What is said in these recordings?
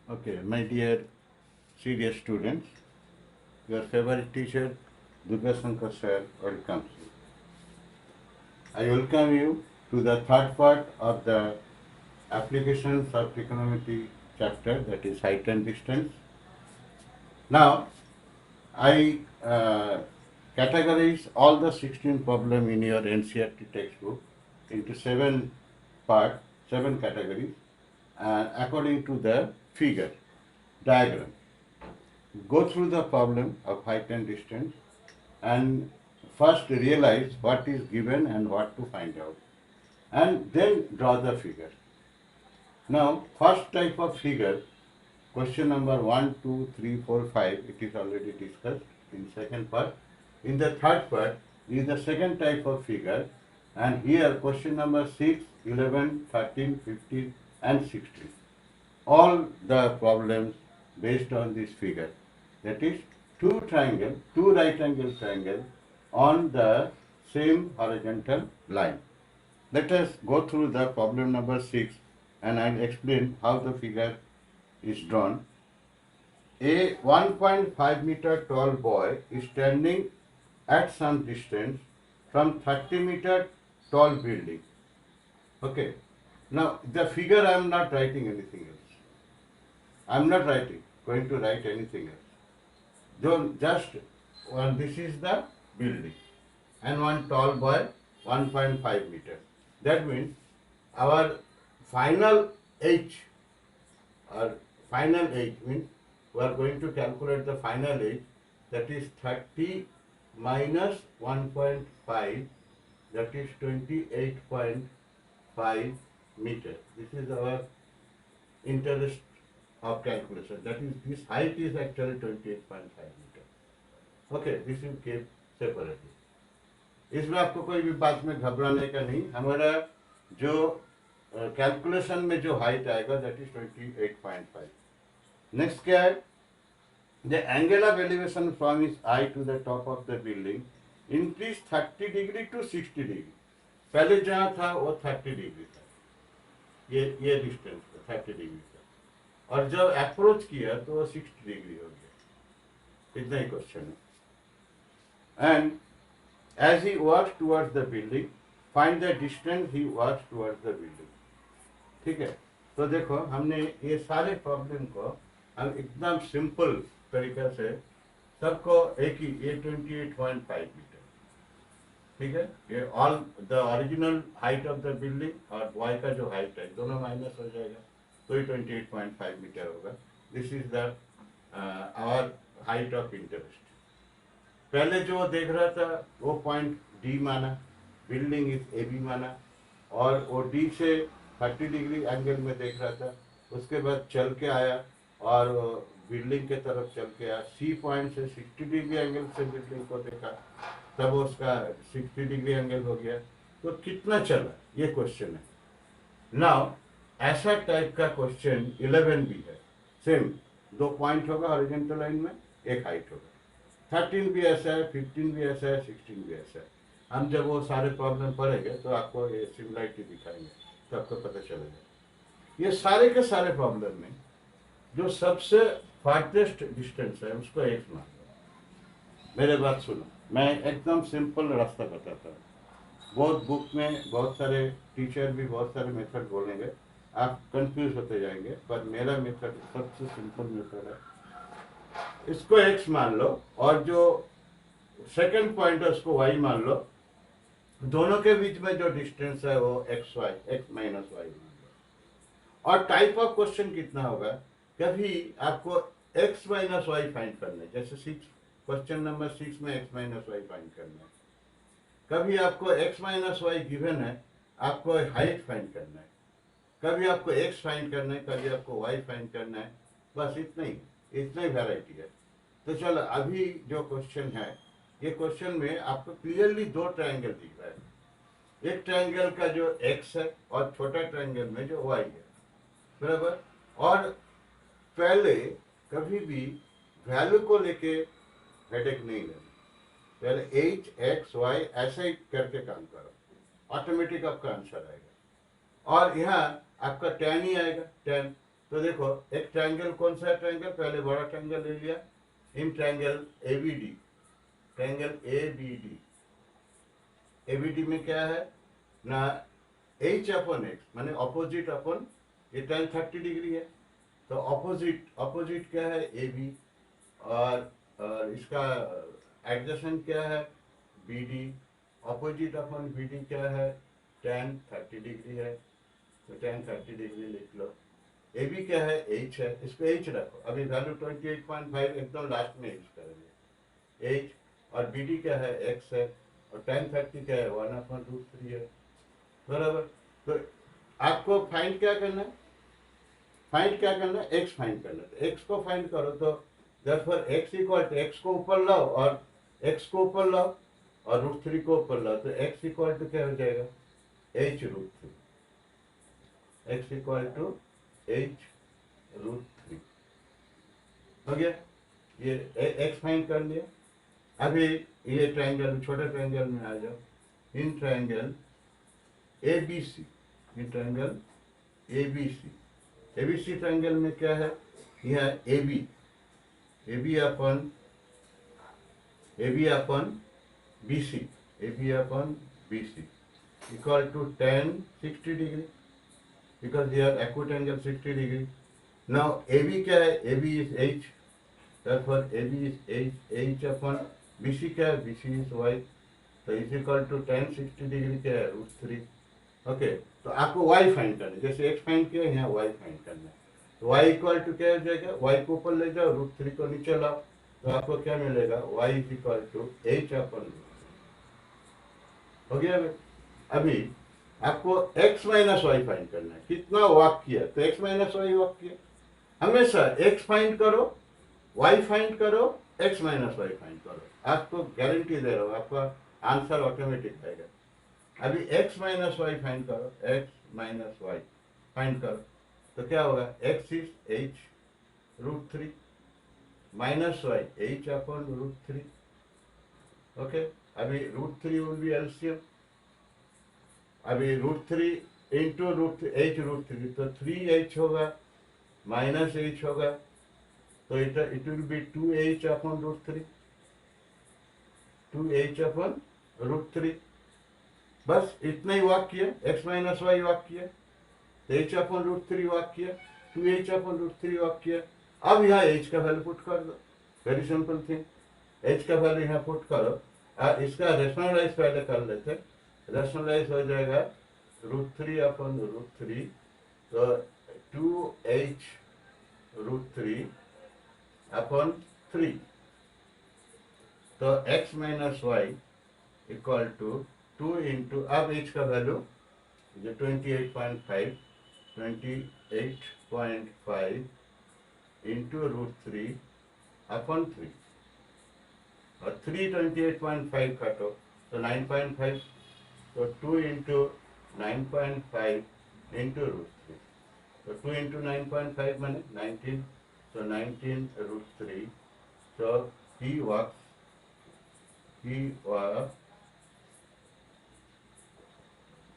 Okay, my dear serious students, your favorite teacher, Durga Shankar sir, welcomes you. I welcome you to the third part of the applications of trigonometry chapter, that is height and distance. Now, I categorize all the 16 problem in your NCERT textbook into seven categories, according to the figure, diagram. Go through the problem of height and distance and first realize what is given and what to find out, and then draw the figure. Now, first type of figure, question number 1, 2, 3, 4, 5, it is already discussed in second part. In the third part is the second type of figure, and here question number 6, 11, 13, 15 and 16. All the problems based on this figure. That is two right angle triangle on the same horizontal line. Let us go through the problem number 6 and I'll explain how the figure is drawn. A 1.5 meter tall boy is standing at some distance from 30-meter tall building. Okay. Now the figure I am not writing anything else. I am not going to write anything else. Don't just one. This is the building, and one tall boy, 1.5 meter. That means our final age, or final age means we are going to calculate the final age. That is 30 minus 1.5. That is 28.5 meter. This is our interest of calculation. That is, this height is actually 28.5 meter. Okay, this will keep separately. इसमें आपको कोई भी बात में घबराने का नहीं. हमारा जो कैलकुलेशन में जो हाइट आएगा दैट इज 28.5. नेक्स्ट क्या है? The angle of elevation from is I to the top of the building increase 30 degree to 60 degree. पहले जहाँ था वो 30 डिग्री था, ये डिस्टेंस था 30 डिग्री था, और जब अप्रोच किया तो वो 60 डिग्री हो गया. इतना ही क्वेश्चन है. And as he works towards the building find the distance he works towards the building. ठीक है. तो देखो हमने ये सारे प्रॉब्लम को हम एकदम सिंपल तरीका से सबको एक ही, ये 28.5 मीटर. ठीक है. ये all the original height of the building और वाई का जो हाइट है दोनों माइनस हो जाएगा तो ही 28.5 मीटर होगा. This is the our height of interest. पहले जो देख रहा था वो पॉइंट डी माना, बिल्डिंग इज ए बी माना, और वो डी से 30 डिग्री एंगल में देख रहा था. उसके बाद चल के आया और बिल्डिंग के तरफ चल के आया. सी पॉइंट से 60 डिग्री एंगल से बिल्डिंग को देखा, तब उसका 60 डिग्री एंगल हो गया. तो कितना चला ये क्वेश्चन है. नाउ ऐसा टाइप का क्वेश्चन 11 भी है. सेम दो पॉइंट होगा हॉरिजॉन्टल लाइन में, एक हाइट होगा. 13 भी ऐसा है, 15 भी ऐसा है, 16 भी ऐसा है. हम जब वो सारे प्रॉब्लम पढ़ेंगे तो आपको ये सिमिलरिटी दिखाएंगे तो आपको पता चलेगा. ये सारे के सारे प्रॉब्लम में जो सबसे फार्टेस्ट डिस्टेंस है उसको एक मान लो. मेरे बात सुनो, मैं एकदम सिंपल रास्ता बताता हूँ. बहुत बुक में बहुत सारे टीचर भी बहुत सारे मेथड बोलेंगे, आप कंफ्यूज होते जाएंगे, पर मेरा मेथड सबसे सिंपल मेथड है. इसको x मान लो और जो सेकंड पॉइंट है उसको y मान लो. दोनों के बीच में जो डिस्टेंस है वो x माइनस वाई मान लो. और टाइप ऑफ क्वेश्चन कितना होगा, कभी आपको x माइनस वाई फाइंड करना है, जैसे क्वेश्चन नंबर 6 में x माइनस वाई फाइंड करना है. कभी आपको x माइनस वाई गिवन है, आपको हाइट फाइंड करना है. कभी आपको x फाइंड करना है, कभी आपको y फाइंड करना है. बस इतना ही वैरायटी है. तो चलो अभी जो क्वेश्चन है, ये क्वेश्चन में आपको क्लियरली दो ट्रायंगल दिख रहा है. एक ट्रायंगल का जो x है और छोटा ट्रायंगल में जो y है, बराबर. और पहले कभी भी वैल्यू को लेके हेडेक नहीं लेना. पहले h x y ऐसे ही करके काम करो, ऑटोमेटिक आपका आंसर आएगा. और यहाँ आपका tan ही आएगा, tan. तो देखो एक ट्रायंगल, कौन सा ट्रायंगल, पहले बड़ा ट्रायंगल ले लिया, in triangle ABD, triangle ABD, ABD में क्या है ना, एच अपॉन एक्स माने अपोजिट अपॉन, ये tan 30 डिग्री है, तो अपोजिट, अपोजिट क्या है ए बी, और इसका एडजेसेंट क्या है B D, opposite upon B D क्या है tan 30 डिग्री है, तो tan 30 डिग्री लिख लो। ए बी क्या है एच है, इस पे एच रखो, अभी वैल्यू 28.5 एकदम लास्ट में यूज करेंगे एच, और बी डी क्या है एक्स है, और tan 30 क्या है 1/√3 है, बराबर। तो आपको फाइंड क्या करना है, फाइंड क्या करना है, एक्स फाइंड करना है, तो एक्स को फाइंड करो, तो therefore x equal to, X को ऊपर लाओ और एक्स को ऊपर लाओ और √3 को ऊपर लाओ, तो x इक्वल टू क्या हो जाएगा h√3, x equal to h√3 हो गया, ये x फाइंड कर लिया। अभी ये ट्रायंगल, छोटे ट्रायंगल में आ जाओ, in triangle ABC, in triangle ABC, ABC triangle में क्या है, यह AB upon BC, AB upon BC equal to tan 60 degree, because they are acute angle 60 degree. Now AB क्या है, AB is H, therefore AB is H upon BC क्या है, BC is Y, तो is equal to tan 60 degree क्या है √3। Okay, तो आपको y find करना है, जैसे x फाइंड किया यहाँ y फाइंड करना है, तो y इक्वल टू क्या हो जाएगा, y को ऊपर ले जाओ, √3 को नीचे लाओ, तो आपको क्या मिलेगा, y is equal to h upon हो गया। अभी आपको x माइनस वाई फाइंड करना है, कितना वॉक किया, तो x माइनस वाई वॉक किया, हमेशा x फाइंड करो, y फाइंड करो, x माइनस वाई फाइंड करो, आपको गारंटी दे रहा हूँ आपका आंसर ऑटोमेटिक आएगा। अभी x माइनस वाई फाइंड करो, x माइनस वाई फाइंड करो, तो क्या होगा, x is h√3 minus Y h upon √3। Okay, अभी √3 विल बी एलसीएम, अभी √3 इंटू h√3, तो 3h होगा माइनस h होगा, तो it will be 2h upon √3, 2h upon √3, बस इतना ही वाक किया, x माइनस वाई वाक किया, तो h अपॉन √3 वाक किया, 2h अपॉन √3 वाक किया। अब यहाँ h का वैल्यू पुट कर दो, वेरी सिंपल थिंग, h का वैल्यू यहाँ पुट करो, इसका रेशनलाइज पहले कर लेते, रेशनलाइज हो जाएगा √3 अपॉन √3, तो 2h√3 अपॉन 3, तो x minus Y equal to 2 into, अब h का वैल्यू जो 28.5 इंटू √3 अपॉन 3, और 3 28.5 काटो तो 9.5, तो 2 इंटू 9.5 इंटू √3, तो 2 इंटू 9.5 माने 19, तो 19√3, so he was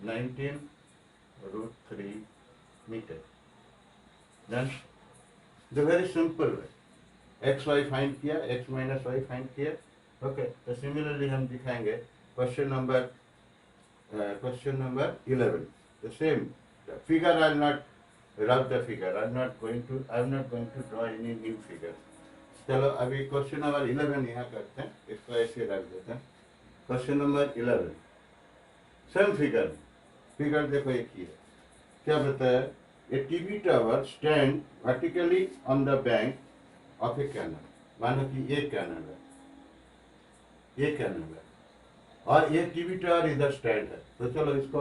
19√3 meter. Then the very simple way, x y find किया, x माइनस वाई फाइंड किया। ओके, तो सिमिलरली हम दिखाएंगे question number 11, the same figure. I will not rub the figure, I am not going to draw any new figure। चलो अभी question number 11 यहाँ करते हैं, इसको ऐसे रख देते हैं। क्वेश्चन नंबर 11 सेम फिगर देखो एक ही है, क्या बताया, a TV tower stand vertically on the bank of a canal, मानो कि ये कैनल है और ये टीवी टावर इधर स्टैंड है, तो चलो इसको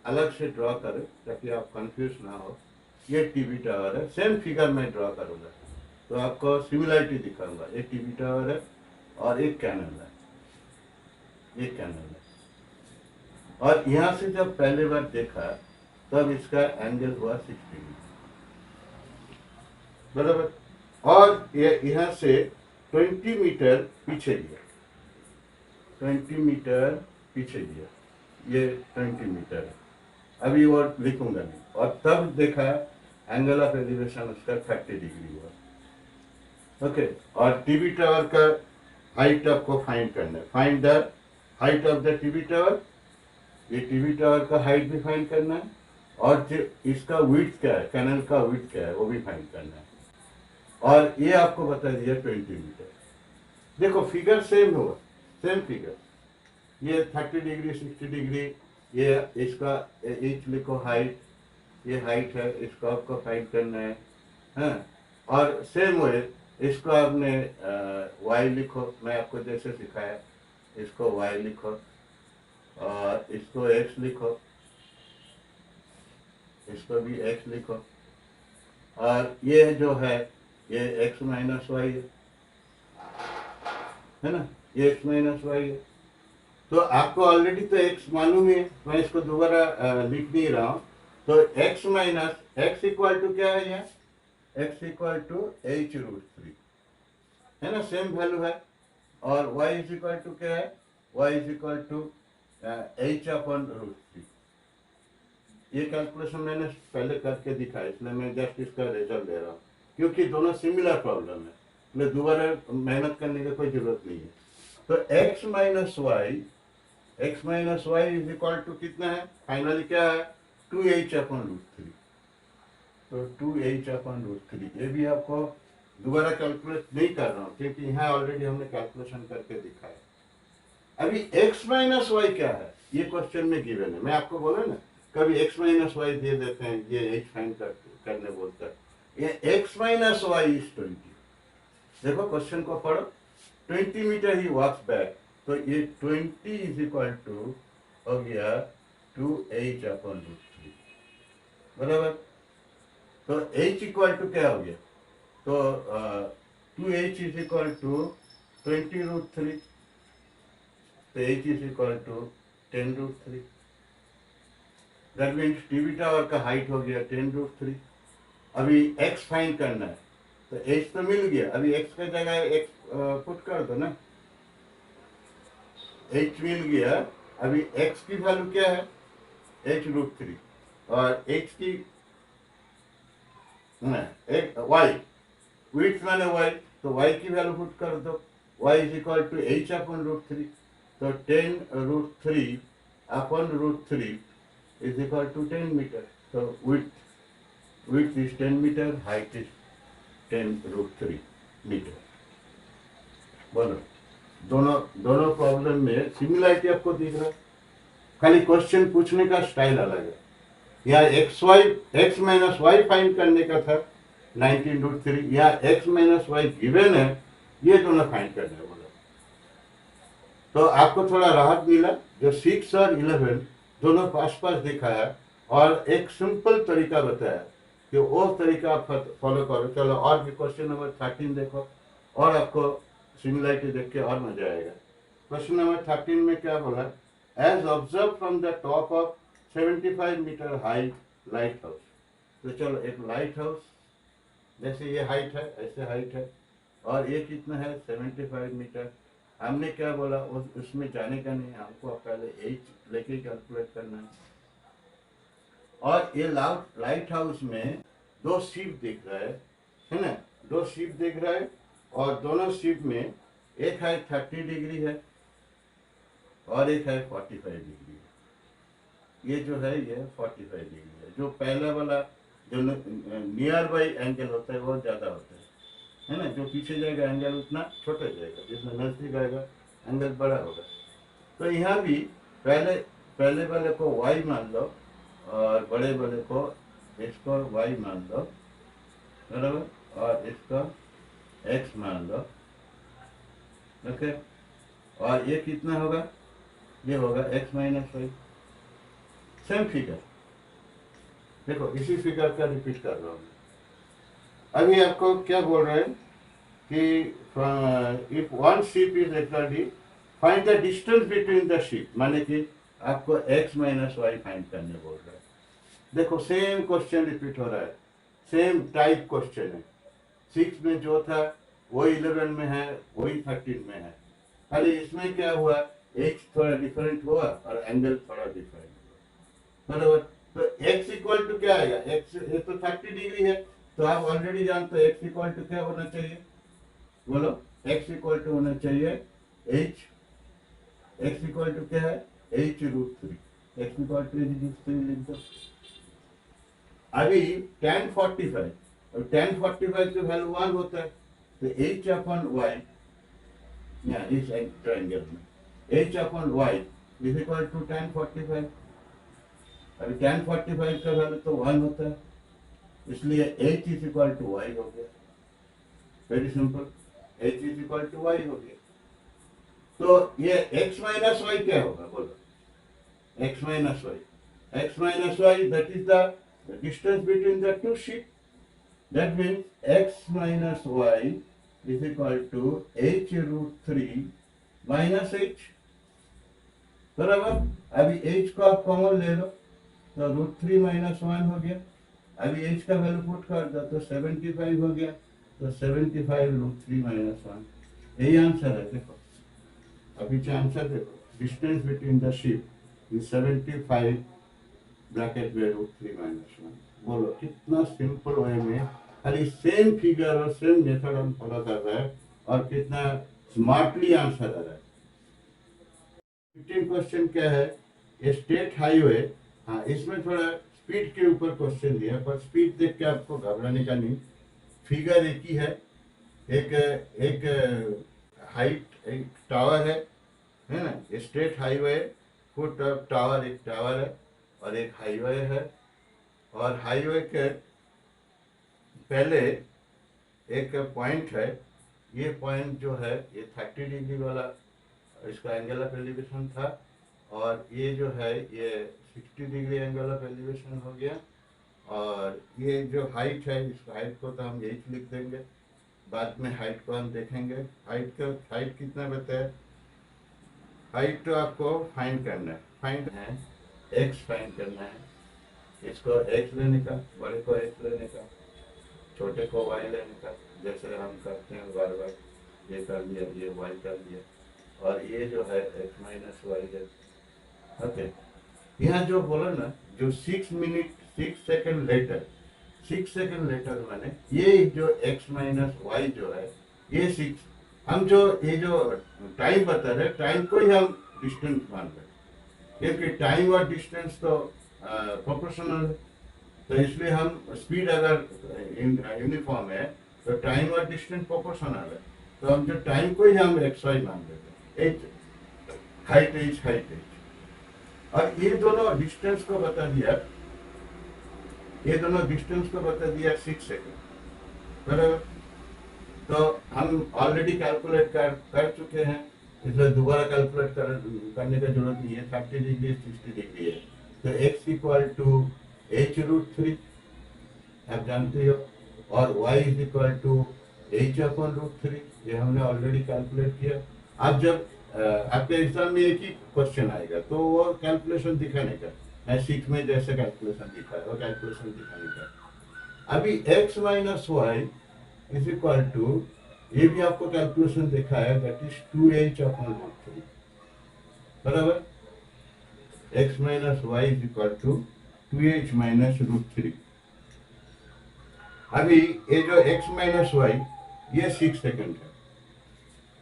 अलग से ड्रॉ करें ताकि आप कंफ्यूज ना हो। ये टीवी टावर है, सेम फिगर में ड्रॉ करूँगा तो आपको सिमिलरिटी दिखाऊंगा, एक टीवी टावर है और एक कैनल है, और यहाँ से जब पहले बार देखा तब इसका एंगल हुआ 60 डिग्री, बराबर, और ये यहाँ से 20 मीटर पीछे गया, 20 मीटर पीछे गया, ये 20 मीटर है, अभी और लिखूंगा नहीं, और तब देखा एंगल ऑफ एलिवेशन उसका 30 डिग्री हुआ। ओके, और टीवी टावर का हाइट आपको फाइंड करना है। Find the height of the TV tower, ये टीवी टावर का हाइट भी फाइंड करना है, और जो इसका विड्थ क्या है, कैनल का विड्थ क्या है वो भी फाइंड करना है। और ये आपको बता दिया 20 मीटर। देखो फिगर सेम होगा, सेम फिगर, ये 30 डिग्री 60 डिग्री, ये इसका एच लिखो हाइट, ये हाइट है, इसको आपको फाइंड करना है। हाँ, और सेम वे इसको आपने वाई लिखो, मैं आपको जैसे सिखाया, इसको वाई लिखो और इसको एक्स लिखो, इसको भी एक्स लिखो, और ये जो है ये एक्स माइनस वाई है ना, ये एक्स माइनस वाई है। तो आपको ऑलरेडी तो एक्स मालूम है, मैं इसको दोबारा लिख नहीं रहा हूँ। तो X minus X equal to क्या है यहाँ, एक्स इक्वल टू h√3 है ना, सेम वैल्यू है। और y इज इक्वल टू क्या है, y is equal to h/√3। ये कैलकुलेशन मैंने पहले करके दिखाया, इसलिए मैं जस्ट इसका रिजल्ट दे रहा हूँ, क्योंकि दोनों सिमिलर प्रॉब्लम है, इसलिए दोबारा मेहनत करने की कोई जरूरत नहीं है। तो x minus Y is equal to कितना है, फाइनली क्या है, 2h/√3। तो 2h/√3, ये भी आपको दोबारा कैलकुलेट नहीं कर रहा हूँ, क्योंकि यहाँ ऑलरेडी हमने कैलकुलेशन करके दिखाया। अभी x माइनस वाई क्या है, ये क्वेश्चन में गिवन है। मैं आपको बोला ना, कभी x माइनस वाई दे देते हैं, ये h फाइंड करने बोलता है। ये x माइनस वाई इज 20। देखो क्वेश्चन को पढ़ो, 20 मीटर ही वॉक्स बैक, तो ये 20 इज इक्वल टू हो गया 2h/√3, बराबर। तो h इक्वल टू क्या हो गया, तो 2h इज इक्वल टू 20√3, तो h is equal to 10√3। That means TV tower का हाइट हो गया 10√3। अभी x फाइंड करना है, तो h तो मिल गया, अभी x का जगह x पुट कर दो ना, h मिल गया। अभी x की वैल्यू क्या है, h√3, और h की y, विड्थ माने y, तो y की वैल्यू पुट कर दो, y is equal to h/√3, तो 10√3/√3 इज इक्वल टू 10 मीटर। तो width is 10 metre, height is 10√3 metre. बोलो, दोनों प्रॉब्लम में सिमिलरिटी आपको दिख रहा है, खाली क्वेश्चन पूछने का स्टाइल अलग है। यहाँ x माइनस वाई फाइंड करने का था 19√3, यहाँ x माइनस वाई गिवन है, ये दोनों फाइंड करने बोला। तो आपको थोड़ा राहत मिला, जो 6 और 11 दोनों पास पास दिखाया और एक सिंपल तरीका बताया कि वो तरीका आप फॉलो करो। चलो और भी क्वेश्चन नंबर 13 देखो, और आपको सिमिलरिटी देख के और मजा आएगा। क्वेश्चन नंबर 13 में क्या बोला, as observe from the top of 75 metre high lighthouse. तो चलो, एक लाइट हाउस, जैसे ये हाइट है ऐसे हाइट है, और ये कितना है 75 मीटर। हमने क्या बोला, उसमें जाने का नहीं, हमको पहले एच लेके कैलकुलेट करना है। और ये लाइट हाउस में 2 शिप दिख रहा है ना, 2 शिप दिख रहा है, और दोनों शिप में एक है 30 डिग्री है और एक है 45 डिग्री है। ये जो है ये 45 डिग्री है। जो पहला वाला जो नियर बाई एंगल होता है वो ज़्यादा होता है ना, जो पीछे जाएगा एंगल उतना छोटा जाएगा, जिसमें नजदीक आएगा एंगल बड़ा होगा। तो यहाँ भी पहले वाले को y मान लो और बड़े वाले को इसको y मान लो, बराबर, और इसको x मान लो। ओके, और ये कितना होगा, ये होगा x minus Y. Same figure, देखो इसी फिगर का रिपीट कर रहा हूँ। अभी आपको क्या बोल रहे हैं कि if one ship is actually find the distance between the ship, माने कि आपको x माइनस वाई फाइंड करने बोल रहा है। देखो सेम क्वेश्चन रिपीट हो रहा है, सेम टाइप क्वेश्चन है। 6 में जो था वो 11 में है, वही 13 में है, खाली इसमें क्या हुआ, h थोड़ा डिफरेंट हुआ और एंगल थोड़ा डिफरेंट हुआ, बराबर। तो x इक्वल टू क्या आएगा, x ये तो 30 डिग्री है, तो आप ऑलरेडी जानते हो x इक्वल टू क्या होना चाहिए, बोलो। x इक्वल टू होना चाहिए h, x इक्वल टू क्या है, h√3, x equal to h√3 लिख दो। अभी tan45, और tan45 का वैल्यू 1 होता है, तो h अपन y, या इस ट्रायंगल में h upon y is equal to tan45। अभी tan45 का वैल्यू तो 1 होता है, इसलिए h is equal to y हो गया। Very simple, h is equal to y हो गया। तो ये x माइनस वाई क्या होगा, बोलो। x minus Y that is the distance between the two sheet, that means x minus Y is equal to h√3 minus h, बराबर। अभी h को आप कॉमन ले लो, तो √3 माइनस 1 हो गया। अभी h का वैल्यू पुट कर दो तो 75 हो गया, तो 75 √3 माइनस 1, यही आंसर है। देखो अभी आंसर देखो, distance between the ship is 75 bracket में √3 माइनस 1। बोलो कितना सिंपल वे में, खाली सेम फिगर और सेम मेथड हम फॉलो कर रहे हैं, और कितना स्मार्टली आंसर आ रहा है। 15 क्वेश्चन क्या है, ये स्टेट हाईवे, हाँ इसमें थोड़ा स्पीड के ऊपर क्वेश्चन दिया, पर स्पीड देख के आपको घबराने का नहीं, फिगर एक ही है। एक एक हाइट, एक टावर है ना, स्टेट हाईवे, फुट टावर, एक टावर है और एक हाईवे है, और हाईवे के पहले एक पॉइंट है, ये पॉइंट जो है ये 30 डिग्री वाला इसका एंगल ऑफ एलिवेशन था, और ये जो है ये 60 डिग्री एंगल ऑफ एलिवेशन हो गया। और ये जो हाइट है, इस हाइट को तो हम यही लिख देंगे, बाद में हाइट को हम देखेंगे। हाइट कितना बताया, हाइट तो आपको फाइंड करना है, एक्स फाइंड करना है। इसको एक्स लेने का, बड़े को एक्स लेने का, छोटे को वाई लेने का, जैसे हम करते हैं बार बार, ये कर लिया, ये वाई कर लिया, और ये जो है एक्स माइनस वाई है। ओके, यहाँ जो बोला ना, जो 6 minute 6 second later, 6 second later माने ये जो x माइनस वाई जो है ये 6, हम जो ये जो टाइम बता रहे, टाइम को ही हम डिस्टेंस मान रहे, क्योंकि टाइम और डिस्टेंस तो प्रोपोर्शनल है, तो इसलिए हम स्पीड अगर यूनिफॉर्म है तो टाइम और डिस्टेंस प्रोपोर्शनल है, तो हम जो टाइम को ही हम एक्स वाई मान देते हैं, हाइट एज। और ये दोनों डिस्टेंस को बता दिया, ये दोनों डिस्टेंस को बता दिया 6 सेकंड, बराबर। तो हम ऑलरेडी कैलकुलेट कर चुके हैं, इसलिए दोबारा कैलकुलेट करने का जरूरत नहीं है। 30 डिग्री 60 डिग्री है, तो x इक्वल टू h√3 आप जानते हो, और y is equal to h/√3, ये हमने ऑलरेडी कैलकुलेट किया। आप जब आपके एग्जाम में एक ही क्वेश्चन आएगा तो वो कैलकुलेशन दिखाने का, मैं 6 में जैसे कैलकुलेशन दिखाया वो कैलकुलेशन दिखाने का। अभी x minus Y is equal to, ये भी आपको कैलकुलेशन दिखाया, दैट इज 2h/√3, बराबर। x minus Y is equal to 2h minus √3। अभी ये जो x माइनस वाई ये 6 सेकंड है,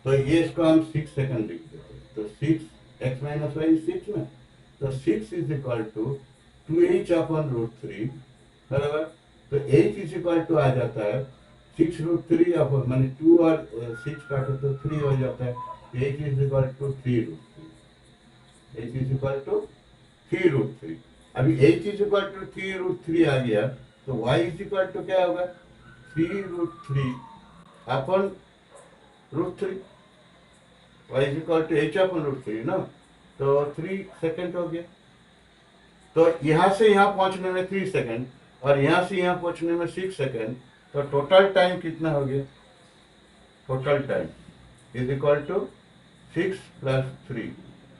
तो ये इसको हम 6 सेकंड लिख देते हैं, तो 6 x माइनस वाई 6 में, तो 6 इज इक्वल टू 2h/√3, बराबर। तो h इज इक्वल टू आ जाता है 6√3 अपन, माने 2 और 6 काटो तो 3 हो जाता है, h is equal to 3√3, h is equal to 3√3। अभी h इज इक्वल टू 3√3 आ गया, तो y इज इक्वल टू क्या होगा, 3√3 upon √3, y is equal to h/√3 ना, तो 3 सेकंड हो गया। तो यहाँ से यहाँ पहुँचने में 3 सेकंड, और यहाँ से यहाँ पहुँचने में 6 सेकंड, तो टोटल टाइम कितना हो गया, total time is equal to 6 + 3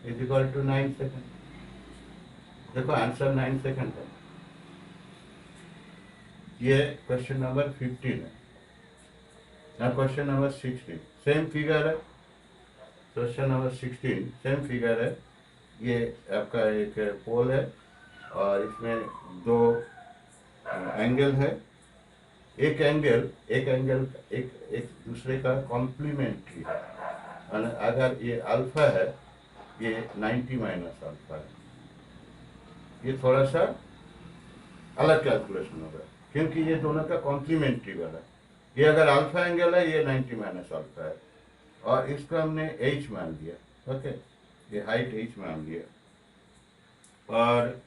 is equal to 9 second. देखो आंसर 9 सेकंड है। ये क्वेश्चन नंबर 15 है। now question number 16 same figure है, क्वेश्चन नंबर 16 सेम फिगर है। ये आपका एक पोल है, और इसमें दो एंगल है, एक एंगल एक एक दूसरे का कॉम्प्लीमेंट्री है। और अगर ये अल्फा है, ये 90 माइनस अल्फा है, ये थोड़ा सा अलग कैलकुलेशन होगा क्योंकि ये दोनों का कॉम्प्लीमेंट्री वाला है। ये अगर अल्फा एंगल है, ये 90 माइनस अल्फा है, और इसका हमने h मान लिया। ओके, ये हाइट h मान लिया, और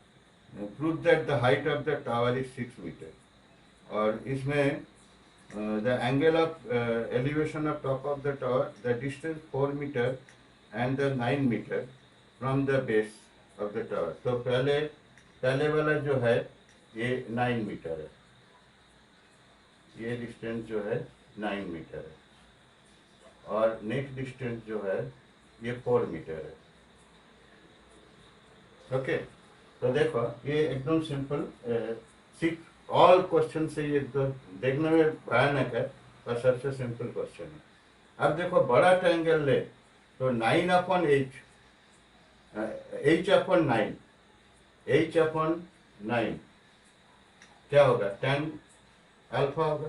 prove that the height of the tower is 6 metre, और इसमें the angle of elevation of top of the tower, the distance 4 metre and the 9 metre from the base of the tower. तो पहले वाला जो है ये 9 मीटर है, ये डिस्टेंस जो है 9 मीटर है, और नेक्स्ट डिस्टेंस जो है ये 4 मीटर है। ओके, तो देखो ये एकदम सिंपल, सिर्फ ऑल क्वेश्चन से ये तो देखने में भयानक है, पर सबसे सिंपल क्वेश्चन है। अब देखो बड़ा ट्रायंगल ले तो 9 upon h upon 9, h upon 9 क्या होगा, tan अल्फा होगा,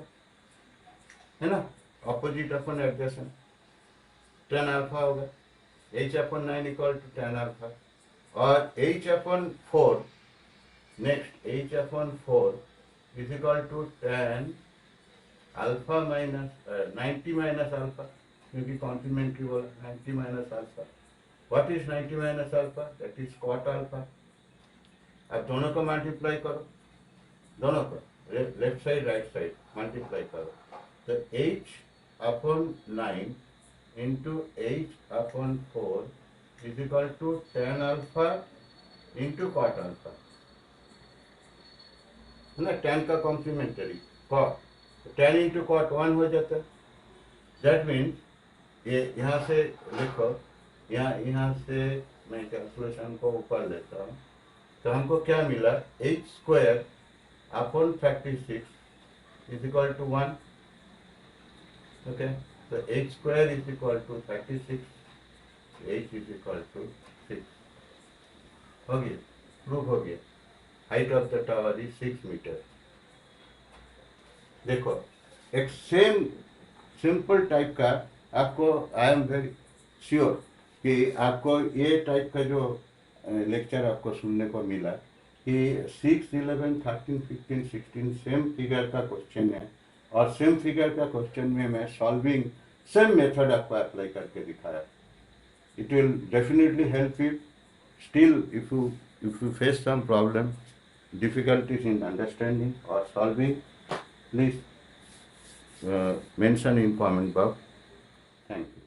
है ना, opposite upon adjacent, tan alpha होगा, h upon 9 equal to tan alpha, और h upon 4, next h upon 4 is equal to tan alpha minus 90 minus alpha, क्योंकि complementary बोला 90 minus alpha. What is 90 minus alpha, that is cot alpha. अब दोनों को multiply करो, दोनों को left side right side multiply करो, तो h upon 9 into h upon 4 is equal to tan alpha into cot alpha, है ना, tan का complementary cot, tan into cot 1 हो जाता है। दैट मीन्स ये यहाँ से लिखो, यहाँ से मैं कैलकुलेशन को ऊपर लेता हूँ, तो हमको क्या मिला, h square upon 36 is equal to 1। Okay, तो h square is equal to 36, h is equal to 6, हो गया, प्रूव हो गया। Height of the tower is 6 metre. देखो एक सेम सिंपल टाइप का आपको, आई एम वेरी श्योर कि आपको ये टाइप का जो लेक्चर आपको सुनने को मिला कि 6, 11, 13, 15, 16 सेम फिगर का क्वेश्चन है, और सेम फिगर का क्वेश्चन में मैं सॉल्विंग सेम मेथड आपको अप्लाई करके दिखाया। It will definitely help you. Still if you face some problem, difficulties in understanding or solving, please mention in comment box. Thank you.